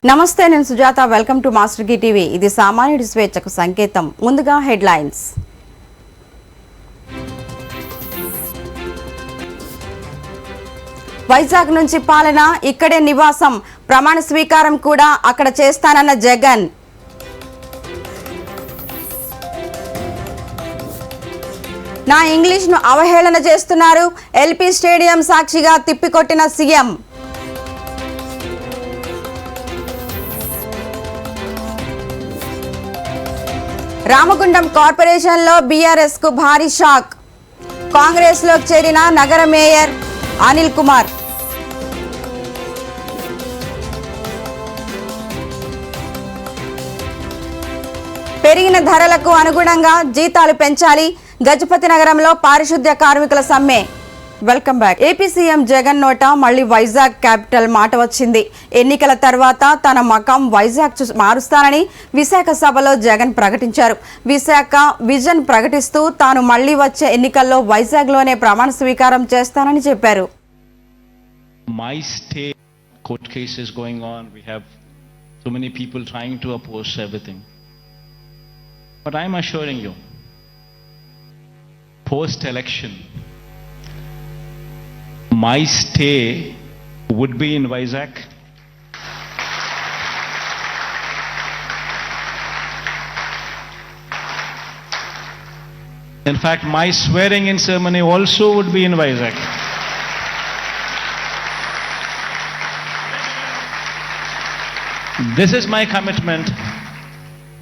నమస్తే, నేను Sujatha. Welcome to master కి టీవీ. ఇది సామాన్యుడి స్వేచ్ఛకు సంకేతం. ముందుగా హెడ్లైన్స్. వైజాగ్ నుంచి పాలన, ఇక్కడే నివాసం, ప్రమాణ స్వీకారం కూడా అక్కడ చేస్తానన్న జగన్. నా ఇంగ్లీష్ను అవహేళన చేస్తున్నారు, ఎల్పీ స్టేడియం సాక్షిగా తిప్పికొట్టిన సీఎం. రామగుండం కార్పొరేషన్లో బీఆర్ఎస్ కు భారీ షాక్. కాంగ్రెస్ లో చేరిన నగర మేయర్ అనిల్ కుమార్. పెరిగిన ధరలకు అనుగుణంగా జీతాలు పెంచాలి, గజపతి నగరంలో పారిశుద్ధ్య కార్మికుల సమ్మె. Welcome back. AP CM Jagan నోట మళ్లీ వైజాగ్ క్యాపిటల్ మాట వచ్చింది. ఎన్నికల తర్వాత తన మకాం వైజాగ్ మారుస్తానని విశాఖ సభలో జగన్ ప్రకటించారు. విశాఖ విజన్ ప్రకటిస్తూ తాను మళ్లీ వచ్చే ఎన్నికల్లో వైజాగ్ లోనే ప్రమాణ స్వీకారం చేస్తానని చెప్పారు. My state court case is going on. We have so many people trying to oppose everything. But I'm assuring you, post-election, my stay would be in Vizag. In fact, my swearing in ceremony also would be in Vizag. This is my commitment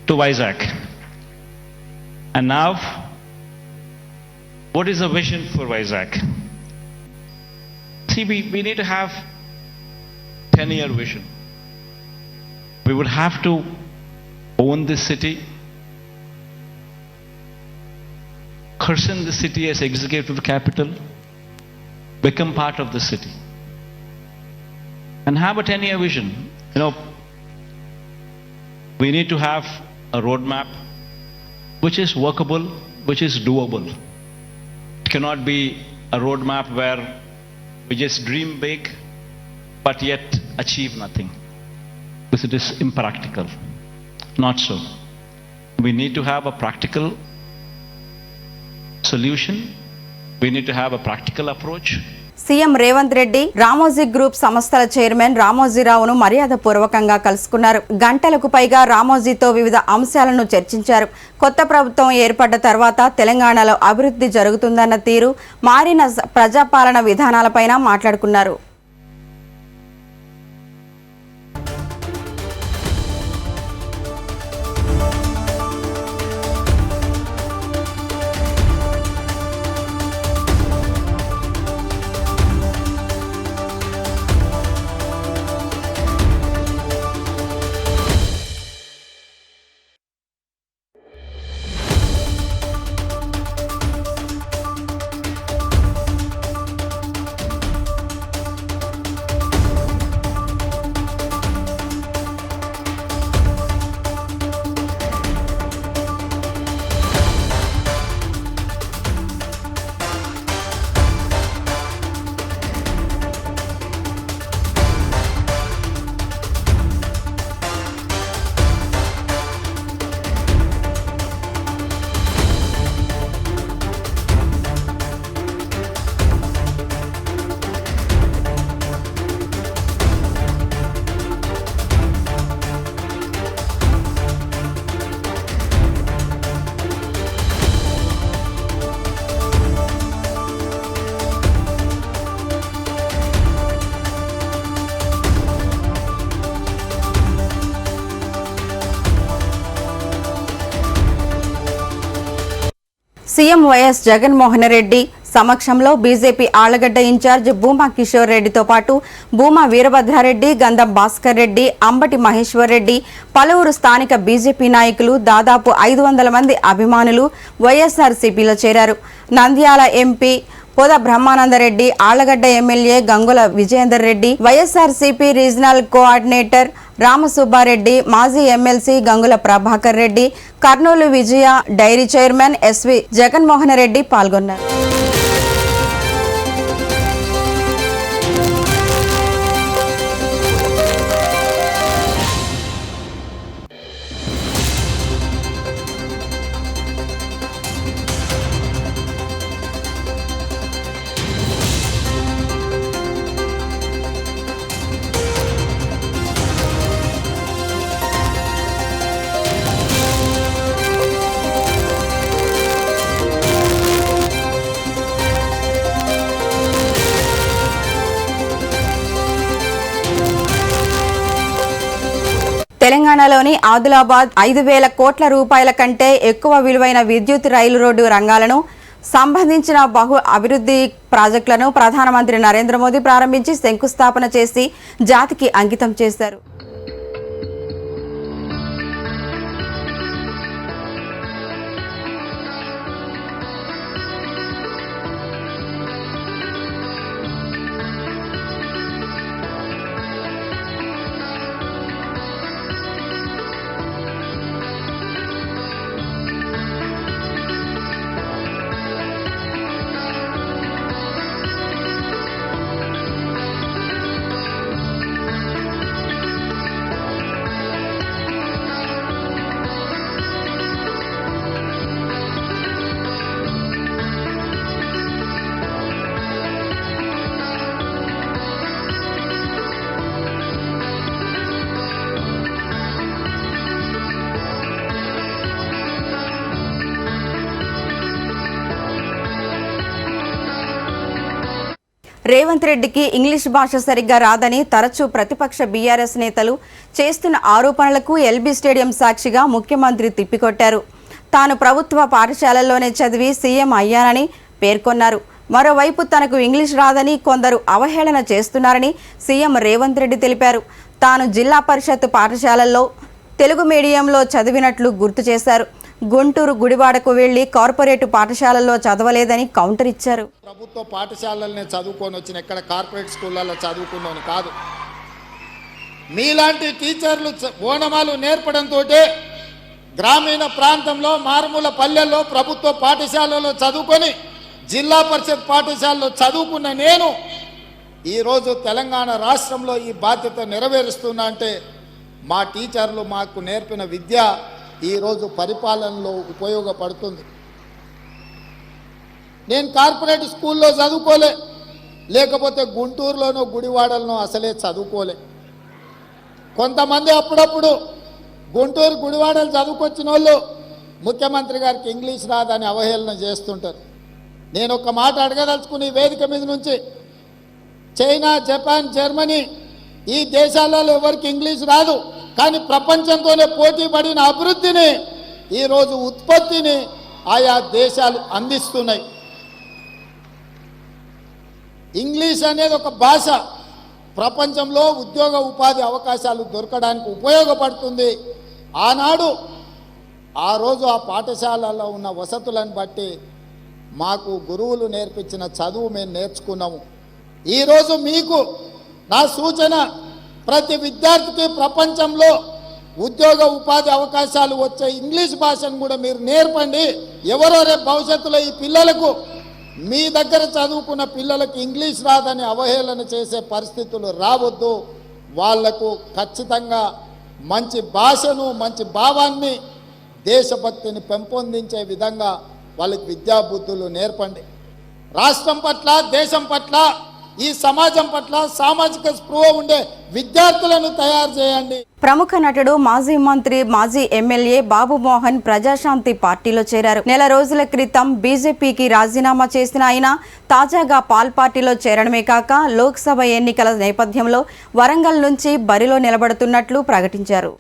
to Vizag. And now, what is the vision for Vizag? See, we need to have 10-year vision. We would have to own this city, christen the city as executive capital, become part of the city, and have a 10-year vision. You know, we need to have a roadmap which is workable, which is doable. It cannot be a roadmap where we just dream big but yet achieve nothing, because it is impractical. Not so. We need to have a practical solution. We need to have a practical approach. CM Revanth Reddy Ramoji group సంస్థల chairman రామోజీరావును మర్యాదపూర్వకంగా కలుసుకున్నారు. గంటలకు పైగా రామోజీతో వివిధ అంశాలను చర్చించారు. కొత్త ప్రభుత్వం ఏర్పడ్డ తర్వాత తెలంగాణలో అభివృద్ధి జరుగుతుందన్న తీరు, మారిన ప్రజాపాలన విధానాలపైన మాట్లాడుకున్నారు. సీఎం వైఎస్ జగన్మోహన్ రెడ్డి సమక్షంలో బీజేపీ ఆళ్లగడ్డ ఇన్ఛార్జ్ భూమా కిషోర్ రెడ్డితో పాటు భూమా వీరభద్రారెడ్డి, గంధం భాస్కర్ రెడ్డి, అంబటి మహేశ్వర్ రెడ్డి, పలువురు స్థానిక బీజేపీ నాయకులు, దాదాపు 500 మంది అభిమానులు వైఎస్ఆర్సీపీలో చేరారు. నంద్యాల ఎంపీ పోద Brahmanandareddy, Allagadda MLA Gangula Vijayender Reddy, YSRCP regional coordinator Ramasubbareddy, మాజీ MLC Gangula Prabhakar Reddy, Kurnool Vijaya dairy chairman SV Jaganmohan Reddy పాల్గొన్నారు. తెలంగాణలోని ఆదిలాబాద్ 5,000 కోట్ల రూపాయల కంటే ఎక్కువ విలువైన విద్యుత్ రైలు రోడ్డు రంగాలను సంబంధించిన బహు అభివృద్ధి ప్రాజెక్టులను ప్రధానమంత్రి నరేంద్ర మోదీ ప్రారంభించి శంకుస్థాపన చేసి జాతికి అంకితం చేశారు. రేవంత్ రెడ్డికి ఇంగ్లీష్ భాష సరిగ్గా రాదని తరచూ ప్రతిపక్ష బీఆర్ఎస్ నేతలు చేస్తున్న ఆరోపణలకు ఎల్బీ స్టేడియం సాక్షిగా ముఖ్యమంత్రి తిప్పికొట్టారు. తాను ప్రభుత్వ పాఠశాలల్లోనే చదివి సీఎం అయ్యానని పేర్కొన్నారు. మరోవైపు తనకు ఇంగ్లీష్ రాదని కొందరు అవహేళన చేస్తున్నారని సీఎం రేవంత్ రెడ్డి తెలిపారు. తాను జిల్లా పరిషత్ పాఠశాలల్లో తెలుగు మీడియంలో చదివినట్లు గుర్తు చేశారు. గుంటూరు గుడివాడకు వెళ్లి కార్పొరేట్ పాఠశాలల్లో చదవలేదని కౌంటర్ ఇచ్చారు. ప్రభుత్వ పాఠశాలల్ని చదువుకొని వచ్చిన ఎక్కడ కార్పొరేట్ స్కూళ్ళల్లో చదువుకున్నాను కాదు. మీలాంటి టీచర్లు ఓనమాలు నేర్పడంతో గ్రామీణ ప్రాంతంలో మారుమూల పల్లెల్లో ప్రభుత్వ పాఠశాలలో చదువుకొని జిల్లా పరిషత్ పాఠశాలలో చదువుకున్న నేను ఈరోజు తెలంగాణ రాష్ట్రంలో ఈ బాధ్యత నెరవేరుస్తున్నా అంటే మా టీచర్లు మాకు నేర్పిన విద్య ఈరోజు పరిపాలనలో ఉపయోగపడుతుంది. నేను కార్పొరేట్ స్కూల్లో చదువుకోలే, లేకపోతే గుంటూరులోనో గుడివాడలోనో అసలే చదువుకోలే. కొంతమంది అప్పుడప్పుడు గుంటూరు గుడివాడలు చదువుకొచ్చిన వాళ్ళు ముఖ్యమంత్రి గారికి ఇంగ్లీష్ రాదని అవహేళన చేస్తుంటారు. నేను ఒక మాట అడగదలుచుకుని వేదిక మీద నుంచి, చైనా, జపాన్, జర్మనీ ఈ దేశాలలో ఎవరికి ఇంగ్లీష్ రాదు, కానీ ప్రపంచంతోనే పోటీ పడిన అభివృద్ధిని ఈరోజు ఉత్పత్తిని ఆయా దేశాలు అందిస్తున్నాయి. ఇంగ్లీష్ అనేది ఒక భాష ప్రపంచంలో ఉద్యోగ ఉపాధి అవకాశాలు దొరకడానికి ఉపయోగపడుతుంది. ఆనాడు ఆ రోజు ఆ పాఠశాలలో ఉన్న వసతులను బట్టి మాకు గురువులు నేర్పించిన చదువు మేము నేర్చుకున్నాము. ఈరోజు మీకు నా సూచన, ప్రతి విద్యార్థికి ప్రపంచంలో ఉద్యోగ ఉపాధి అవకాశాలు వచ్చే ఇంగ్లీష్ భాషను కూడా మీరు నేర్పండి. ఎవరో రేపు భవిష్యత్తులో ఈ పిల్లలకు, మీ దగ్గర చదువుకున్న పిల్లలకు ఇంగ్లీష్ రాదని అవహేళన చేసే పరిస్థితులు రావద్దు. వాళ్లకు ఖచ్చితంగా మంచి భాషను, మంచి భావాన్ని, దేశభక్తిని పెంపొందించే విధంగా వాళ్ళకి విద్యాబుద్ధులు నేర్పండి. రాష్ట్రం పట్ల, దేశం పట్ల, ఈ సమాజం పట్ల సామాజిక స్పృహ ఉండే విద్యార్థులను తయారు చేయండి. ప్రముఖ నటుడు, మాజీ మంత్రి, మాజీ ఎమ్మెల్యే బాబు మోహన్ ప్రజాశాంతి పార్టీలో చేరారు. నెల రోజుల క్రితం బీజేపీకి రాజీనామా చేసిన ఆయన తాజాగా పాల్ పార్టీలో చేరడమే కాక లోక్సభ ఎన్నికల నేపథ్యంలో వరంగల్ నుంచి బరిలో నిలబడుతున్నట్లు ప్రకటించారు.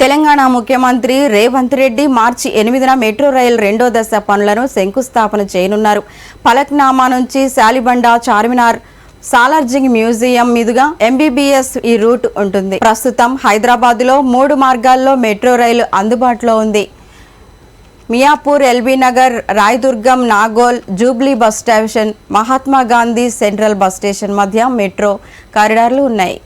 తెలంగాణ ముఖ్యమంత్రి రేవంత్ రెడ్డి మార్చి 8న మెట్రో రైలు 2వ దశ పనులను శంకుస్థాపన చేయనున్నారు. పలక్నామా నుంచి శాలిబండ, చార్మినార్, సాలార్జింగ్ మ్యూజియం మీదుగా ఎంబీబీఎస్ ఈ రూట్ ఉంటుంది. ప్రస్తుతం హైదరాబాద్లో 3 మార్గాల్లో మెట్రో రైలు అందుబాటులో ఉంది. Miyapur, LB Nagar, Rayadurgam, Nagole, Jubilee bus station, Mahatma Gandhi central bus station మధ్య మెట్రో కారిడార్లు ఉన్నాయి.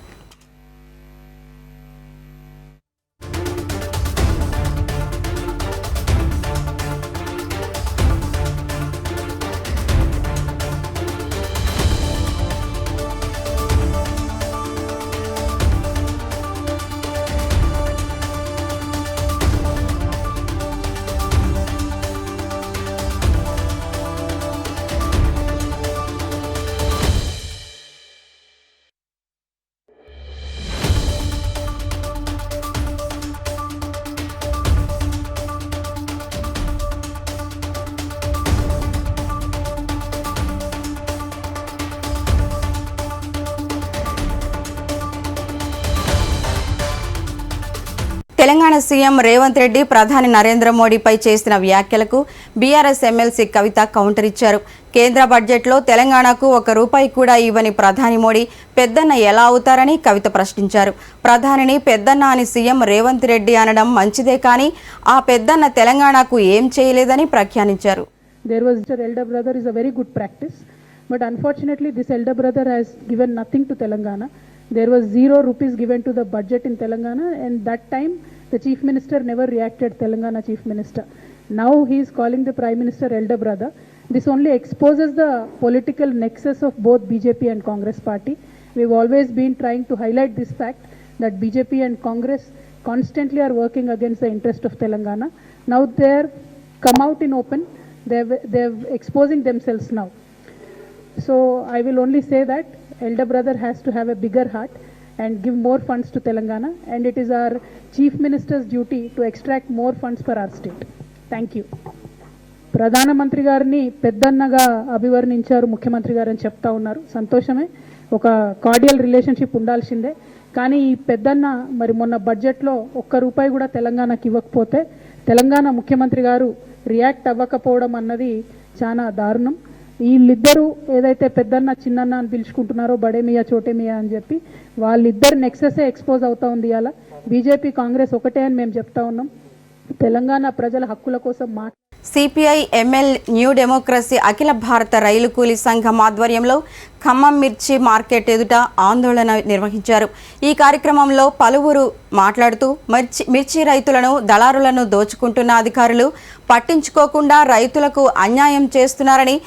తెలంగాణ సీఎం రేవంత్ రెడ్డి ప్రధాని నరేంద్ర మోడీపై చేసిన వ్యాఖ్యలకు బీఆర్ఎస్ ఎమ్మెల్సీ కవిత కౌంటర్ ఇచ్చారు. కేంద్ర బడ్జెట్లో తెలంగాణకు ₹1 కూడా ఇవ్వని ప్రధాని మోడీ పెద్దన్న ఎలా అవుతారని కవిత ప్రశ్నించారు. ప్రధానిని పెద్దన్న అని సీఎం రేవంత్ రెడ్డి అనడం మంచిదే కానీ ఆ పెద్దన్న తెలంగాణకు ఏం చేయలేదని వ్యాఖ్యానించారు. There was elder brother is a very good practice, but unfortunately this elder brother has given nothing to Telangana. There was ₹0 given to the budget in Telangana, and that time the chief minister never reacted, Telangana chief minister. Now he is calling the prime minister elder brother. This only exposes the political nexus of both BJP and Congress party. We've always been trying to highlight this fact that BJP and Congress constantly are working against the interest of Telangana. Now they're come out in open. They're exposing themselves now. So I will only say that elder brother has to have a bigger heart and give more funds to Telangana, and it is our chief minister's duty to extract more funds for our state. Thank you. ప్రధానమంత్రి గారిని పెద్దన్నగా అభివర్ణించారు ముఖ్యమంత్రి గారు అని చెప్తా ఉన్నారు. సంతోషమే, ఒక కార్డియల్ రిలేషన్షిప్ ఉండాల్సిందే. కానీ ఈ పెద్దన్న మరి మొన్న బడ్జెట్లో ₹1 కూడా తెలంగాణకి ఇవ్వకపోతే తెలంగాణ ముఖ్యమంత్రి గారు రియాక్ట్ అవ్వకపోవడం అన్నది చాలా దారుణం. వీళ్ళిద్దరూ ఏదైతే పెద్దన్న చిన్నన్న అని పిలుచుకుంటున్నారో బడేమియా చోటేమియా అని చెప్పి వాళ్ళిద్దరు నెక్సెసే ఎక్స్పోజ్ అవుతా ఉంది. అలా బీజేపీ కాంగ్రెస్ ఒకటే అని మేము చెప్తా ఉన్నాం. తెలంగాణ ప్రజల హక్కుల కోసం సిపిఐ ఎంఎల్ న్యూ డెమోక్రసీ అఖిల భారత రైలు కూలీ సంఘం ఆధ్వర్యంలో ఖమ్మం మిర్చి మార్కెట్ ఎదుట ఆందోళన నిర్వహించారు. ఈ కార్యక్రమంలో పలువురు మాట్లాడుతూ మిర్చి రైతులను దళారులను దోచుకుంటున్న అధికారులు పట్టించుకోకుండా రైతులకు అన్యాయం చేస్తున్నారని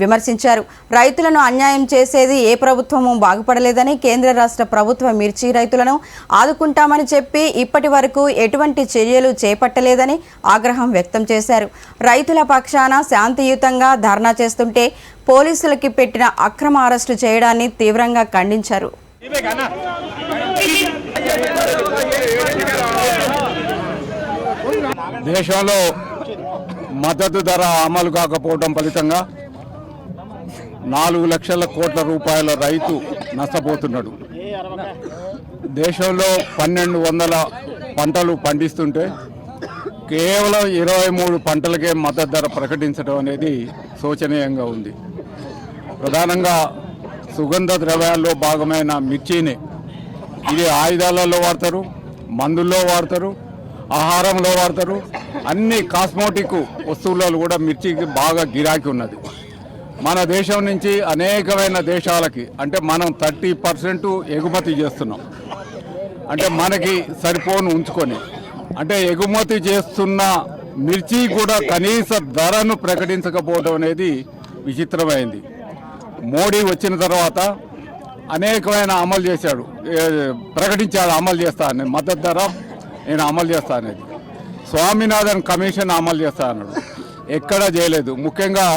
విమర్శించారు. రైతులను అన్యాయం చేసేది ఏ ప్రభుత్వము బాగుపడలేదని, కేంద్ర రాష్ట్ర ప్రభుత్వ మిర్చి రైతులను ఆదుకుంటామని చెప్పి ఇప్పటి వరకు ఎటువంటి చర్యలు చేపట్టలేదని ఆగ్రహం వ్యక్తం చేశారు. రైతుల పక్షాన శాంతియుతంగా ధర్నా చేస్తుంటే పోలీసులకి పెట్టిన అక్రమ అరెస్టు చేయడాన్ని తీవ్రంగా ఖండించారు. దేశంలో మద్దతు ధర అమలు కాకపోవడం ఫలితంగా 4 లక్షల కోట్ల రూపాయల రైతు నష్టపోతున్నాడు. దేశంలో 1200 పంటలు పండిస్తుంటే కేవలం 23 పంటలకే మద్దతు ధర ప్రకటించడం అనేది శోచనీయంగా ఉంది. ప్రధానంగా సుగంధ ద్రవ్యాల్లో భాగమైన మిర్చిని ఇది ఆయుధాలలో వాడతారు, మందుల్లో వాడతారు, ఆహారంలో వాడతారు. అన్ని కాస్మోటిక్ వస్తువులలో కూడా మిర్చికి బాగా గిరాకీ ఉన్నది. మన దేశం నుంచి అనేకమైన దేశాలకి అంటే మనం 30% ఎగుమతి చేస్తున్నాం. అంటే మనకి సరిపోను ఉంచుకొని అంటే ఎగుమతి చేస్తున్న మిర్చి కూడా కనీస ధరను ప్రకటించకపోవడం అనేది విచిత్రమైంది. మోడీ వచ్చిన తర్వాత అనేకమైన అమలు చేశాడు, ప్రకటించాడు అమలు చేస్తానని, మద్దతు ధర నేను అమలు చేస్తా అనేది. స్వామినాథన్ కమిషన్ అమలు చేస్తా అన్నాడు, ఎక్కడా చేయలేదు. ముఖ్యంగా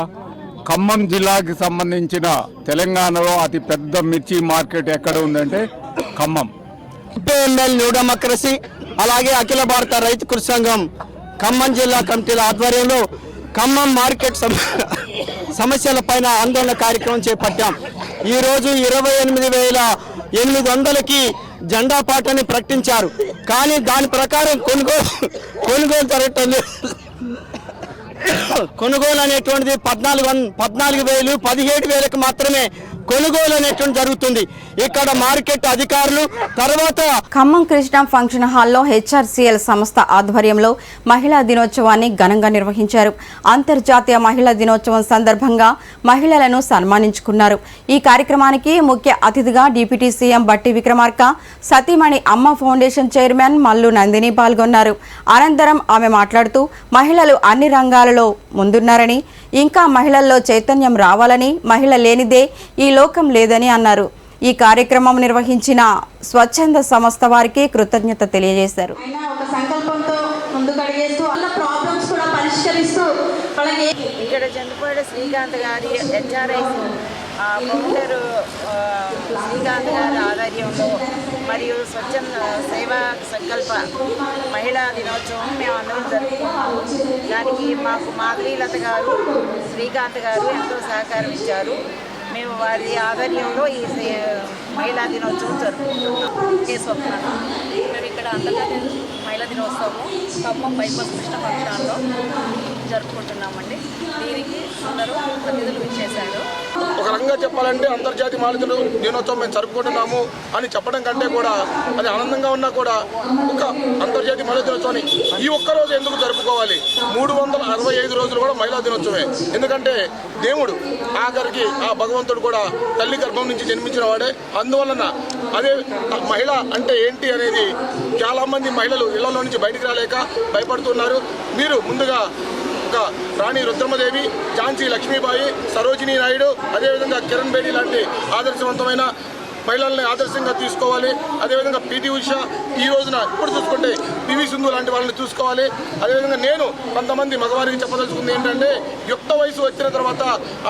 ఖమ్మం జిల్లాకి సంబంధించిన తెలంగాణలో అతి పెద్ద మిర్చి మార్కెట్ ఎక్కడ ఉందంటే ఖమ్మం. ఎంఎల్ న్యూ డెమోక్రసీ అలాగే అఖిల భారత రైతు కృషి సంఘం ఖమ్మం జిల్లా కమిటీల ఆధ్వర్యంలో ఖమ్మం మార్కెట్ సమస్యలపైన ఆందోళన కార్యక్రమం చేపట్టాం. ఈరోజు 28,800కి జెండా పాటని ప్రకటించారు. కానీ దాని ప్రకారం కొనుగోలు జరగటం లేదు. కొనుగోలు అనేటువంటిది 14,000, 17,000కి మాత్రమే కొనుగోలు అనేటువంటి జరుగుతుంది. ఇక్కడ మార్కెట్ అధికారులు తర్వాత ఖమ్మం కృష్ణ ఫంక్షన్ హాల్లో హెచ్ఆర్సీఎల్ సంస్థ ఆధ్వర్యంలో మహిళా దినోత్సవాన్ని ఘనంగా నిర్వహించారు. అంతర్జాతీయ మహిళా దినోత్సవం సందర్భంగా మహిళలను సన్మానించుకున్నారు. ఈ కార్యక్రమానికి ముఖ్య అతిథిగా డిప్యూటీ సీఎం బట్టి విక్రమార్క, సతీమణి అమ్మ ఫౌండేషన్ చైర్మన్ మల్లు నందిని పాల్గొన్నారు. అనంతరం ఆమె మాట్లాడుతూ మహిళలు అన్ని రంగాలలో ముందున్నారని, ఇంకా మహిళల్లో చైతన్యం రావాలని, మహిళ లేనిదే ఈ లోకం లేదని అన్నారు. ఈ కార్యక్రమం నిర్వహించిన స్వచ్ఛంద సంస్థ వారికి కృతజ్ఞత తెలియజేశారు. ఇక్కడ చంద్రపాడ శ్రీకాంత్ గారి హెచ్ఆర్ఐస్ ఫౌండర్ శ్రీకాంత్ గారి ఆధ్వర్యంలో మరియు స్వచ్ఛంద సేవా సంకల్ప మహిళా దినోత్సవం మేము అందరం జరుపుకున్నాము. దానికి మాకు మాధవీలత గారు, శ్రీకాంత్ గారు ఎంతో సహకారం ఇచ్చారు. మేము వారి ఆధ్వర్యంలో ఈ మహిళా దినోత్సవం జరుపుకుంటున్నాం. స్వప్న మేము ఇక్కడ అంతర్జాతీయ మహిళా దినోత్సవము ఖమ్మం బైపాస్ కృష్ణ ఫంక్షన్లో జరుపుకుంటున్నామండి. దీనికి అందరూ ప్రతినిధులు ఇచ్చేశారు. ఒక రకంగా చెప్పాలంటే అంతర్జాతీయ మహిళా దినోత్సవం మేము జరుపుకుంటున్నాము అని చెప్పడం కంటే కూడా అది ఆనందంగా ఉన్నా కూడా ఒక అంతర్జాతీయ మహిళా దినోత్సవాన్ని ఈ ఒక్కరోజు ఎందుకు జరుపుకోవాలి? 365 రోజులు కూడా మహిళా దినోత్సవమే. ఎందుకంటే దేవుడు ఆఖరికి ఆ భగవంతుడు కూడా తల్లి గర్భం నుంచి జన్మించిన వాడే. అందువలన అదే మహిళ అంటే ఏంటి అనేది చాలామంది మహిళలు ఇళ్లలో నుంచి బయటికి రాలేక భయపడుతున్నారు. మీరు ముందుగా రాణి రుద్రమదేవి, ఝాన్సీ లక్ష్మీబాయి, సరోజినీ నాయుడు, అదేవిధంగా కిరణ్ బేడి లాంటి ఆదర్శవంతమైన మహిళల్ని ఆదర్శంగా తీసుకోవాలి. అదేవిధంగా పీటీ ఉషా, ఈ రోజున ఇప్పుడు చూసుకుంటే పివి సింధు లాంటి వాళ్ళని చూసుకోవాలి. అదేవిధంగా నేను కొంతమంది మగవారికి చెప్పదలుచుకుంది ఏంటంటే, యుక్త వయసు వచ్చిన తర్వాత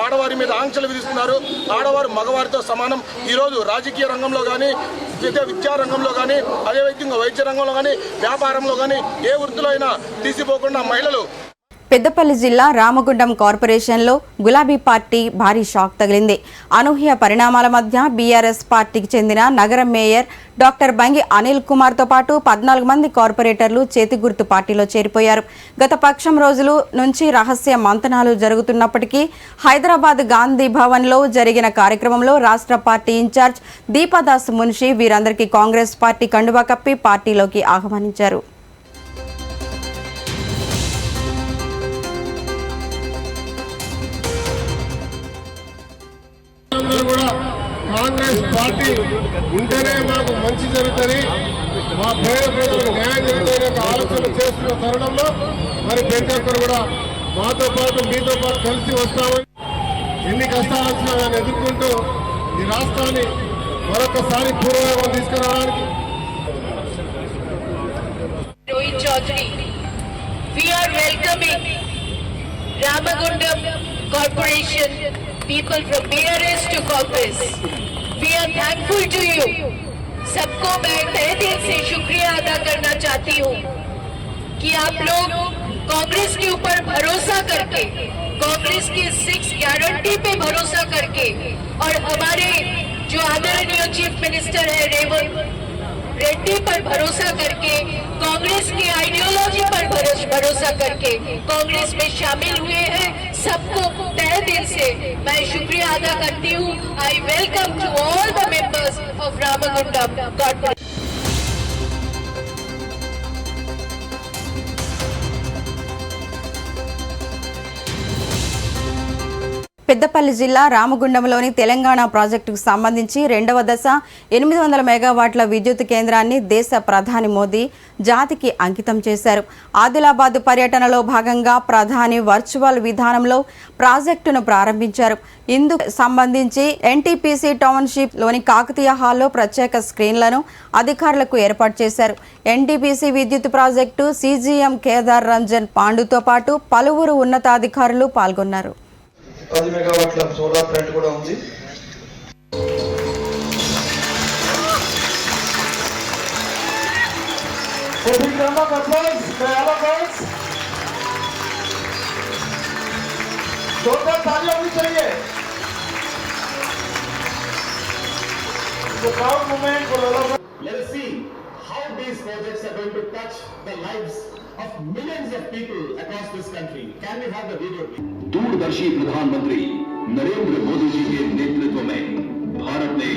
ఆడవారి మీద ఆంక్షలు విధిస్తున్నారు. ఆడవారు మగవారితో సమానం. ఈరోజు రాజకీయ రంగంలో కానీ, విద్యా రంగంలో కానీ, అదేవిధంగా వైద్య రంగంలో కానీ, వ్యాపారంలో కానీ ఏ వృత్తిలో అయినా తీసిపోకుండా మహిళలు. పెద్దపల్లి జిల్లా రామగుండం కార్పొరేషన్లో గులాబీ పార్టీ భారీ షాక్ తగిలింది. అనూహ్య పరిణామాల మధ్య బీఆర్ఎస్ పార్టీకి చెందిన నగర మేయర్ డాక్టర్ బంగి అనిల్ కుమార్తో పాటు 14 మంది కార్పొరేటర్లు చేతి గుర్తు పార్టీలో చేరిపోయారు. గత పక్షం రోజుల నుంచి రహస్య మంతనాలు జరుగుతున్నప్పటికీ హైదరాబాద్ గాంధీ భవన్లో జరిగిన కార్యక్రమంలో రాష్ట్ర పార్టీ ఇన్ఛార్జ్ దీపాదాస్ మున్షి వీరందరికీ కాంగ్రెస్ పార్టీ కండువా కప్పి పార్టీలోకి ఆహ్వానించారు. కాంగ్రెస్ పార్టీ ఉంటేనే మాకు మంచి జరుగుతుంది, మా పేద ప్రజలకు న్యాయం జరుగుతుంది ఆలోచన చేస్తున్న తరుణంలో మరి ప్రతి ఒక్కరు కూడా మాతో పాటు మీతో పాటు కలిసి వస్తామని, ఎన్ని కష్టాలు వచ్చినా దాన్ని ఎదుర్కొంటూ ఈ రాష్ట్రాన్ని మరొకసారి పూర్వవైపు తీసుకురావడానికి. Rohit Chaudhary, we are welcoming Ramagundam Corporation people from BRS to Congress. We are thankful to you. सबको मैं तहे दिल से शुक्रिया अदा करना चाहती हूँ कि आप लोग कांग्रेस के ऊपर भरोसा करके, कांग्रेस की 6 गारंटी पे भरोसा करके और हमारे जो आदरणीय चीफ मिनिस्टर है रेवंत रेड्डी पर भरोसा करके, कांग्रेस की आइडियोलॉजी पर भरोसा करके कांग्रेस में शामिल हुए हैं. सबको तहे दिल से मैं शुक्रिया अदा करती हूँ. I welcome to all the members of Ramagundam corporation. Peddapalli జిల్లా రామగుండంలోని తెలంగాణ ప్రాజెక్టుకు సంబంధించి 2వ దశ 800 మెగావాట్ల విద్యుత్ కేంద్రాన్ని దేశ ప్రధాని మోదీ జాతికి అంకితం చేశారు. ఆదిలాబాద్ పర్యటనలో భాగంగా ప్రధాని వర్చువల్ విధానంలో ప్రాజెక్టును ప్రారంభించారు. ఇందుకు సంబంధించి ఎన్టీపీసీ టౌన్షిప్ లోని కాకతీయ హాల్లో ప్రత్యేక స్క్రీన్లను అధికారులకు ఏర్పాటు చేశారు. ఎన్టీపీసీ విద్యుత్ ప్రాజెక్టు సీజీఎం కేదార్ రంజన్ పాండుతో పాటు పలువురు ఉన్నతాధికారులు పాల్గొన్నారు. 10 మెగావాట్ల సోలార్ ప్లాంట్ కూడా ఉంది. Let's see how these projects are going to touch the lives of millions of people across this country. Can we have the video? दूरदर्शी प्रधानमंत्री नरेंद्र मोदी जी के नेतृत्व में भारत ने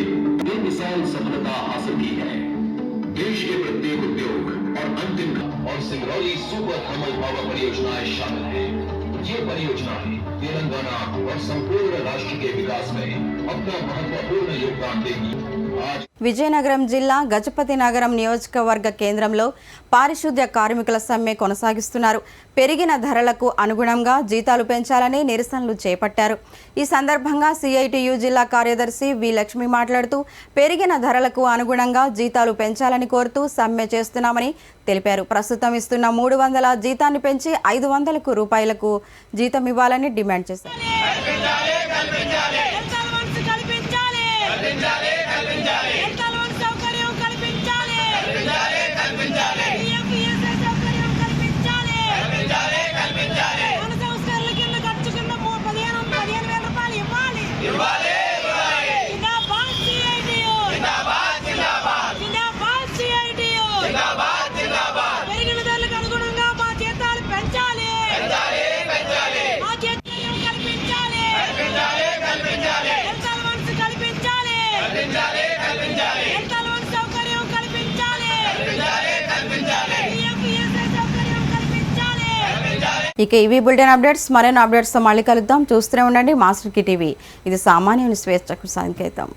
बेमिसाल सफलता हासिल की है. देश के प्रत्येक उद्योग और अंतिम और सिंगरौली सुपर थर्मल पावर परियोजनाएं शामिल हैं. ये परियोजनाएं तेलंगाना और संपूर्ण राष्ट्र के विकास में अपना महत्वपूर्ण योगदान देगी. విజయనగరం జిల్లా గజపతి నగరం నియోజకవర్గ కేంద్రంలో పారిశుద్ధ్య కార్మికుల సమ్మె కొనసాగిస్తున్నారు. పెరిగిన ధరలకు అనుగుణంగా జీతాలు పెంచాలని నిరసనలు చేపట్టారు. ఈ సందర్భంగా సిఐటియు జిల్లా కార్యదర్శి వి లక్ష్మి మాట్లాడుతూ పెరిగిన ధరలకు అనుగుణంగా జీతాలు పెంచాలని కోరుతూ సమ్మె చేస్తున్నామని తెలిపారు. ప్రస్తుతం ఇస్తున్న 300 జీతాన్ని పెంచి 500 రూపాయలకు జీతం ఇవ్వాలని డిమాండ్ చేశారు. जिंदाबाद जिंदाबाद जिंदाबाद जिंदाबाद जिंदाबाद ఇక ఇవి బులెటిన్ అప్డేట్స్. మరిన్ని అప్డేట్స్తో మళ్ళీ కలుద్దాం. చూస్తూనే ఉండండి మాస్టర్ కి టీవీ. ఇది సామాన్యుని స్వేచ్ఛకు సంకేతం.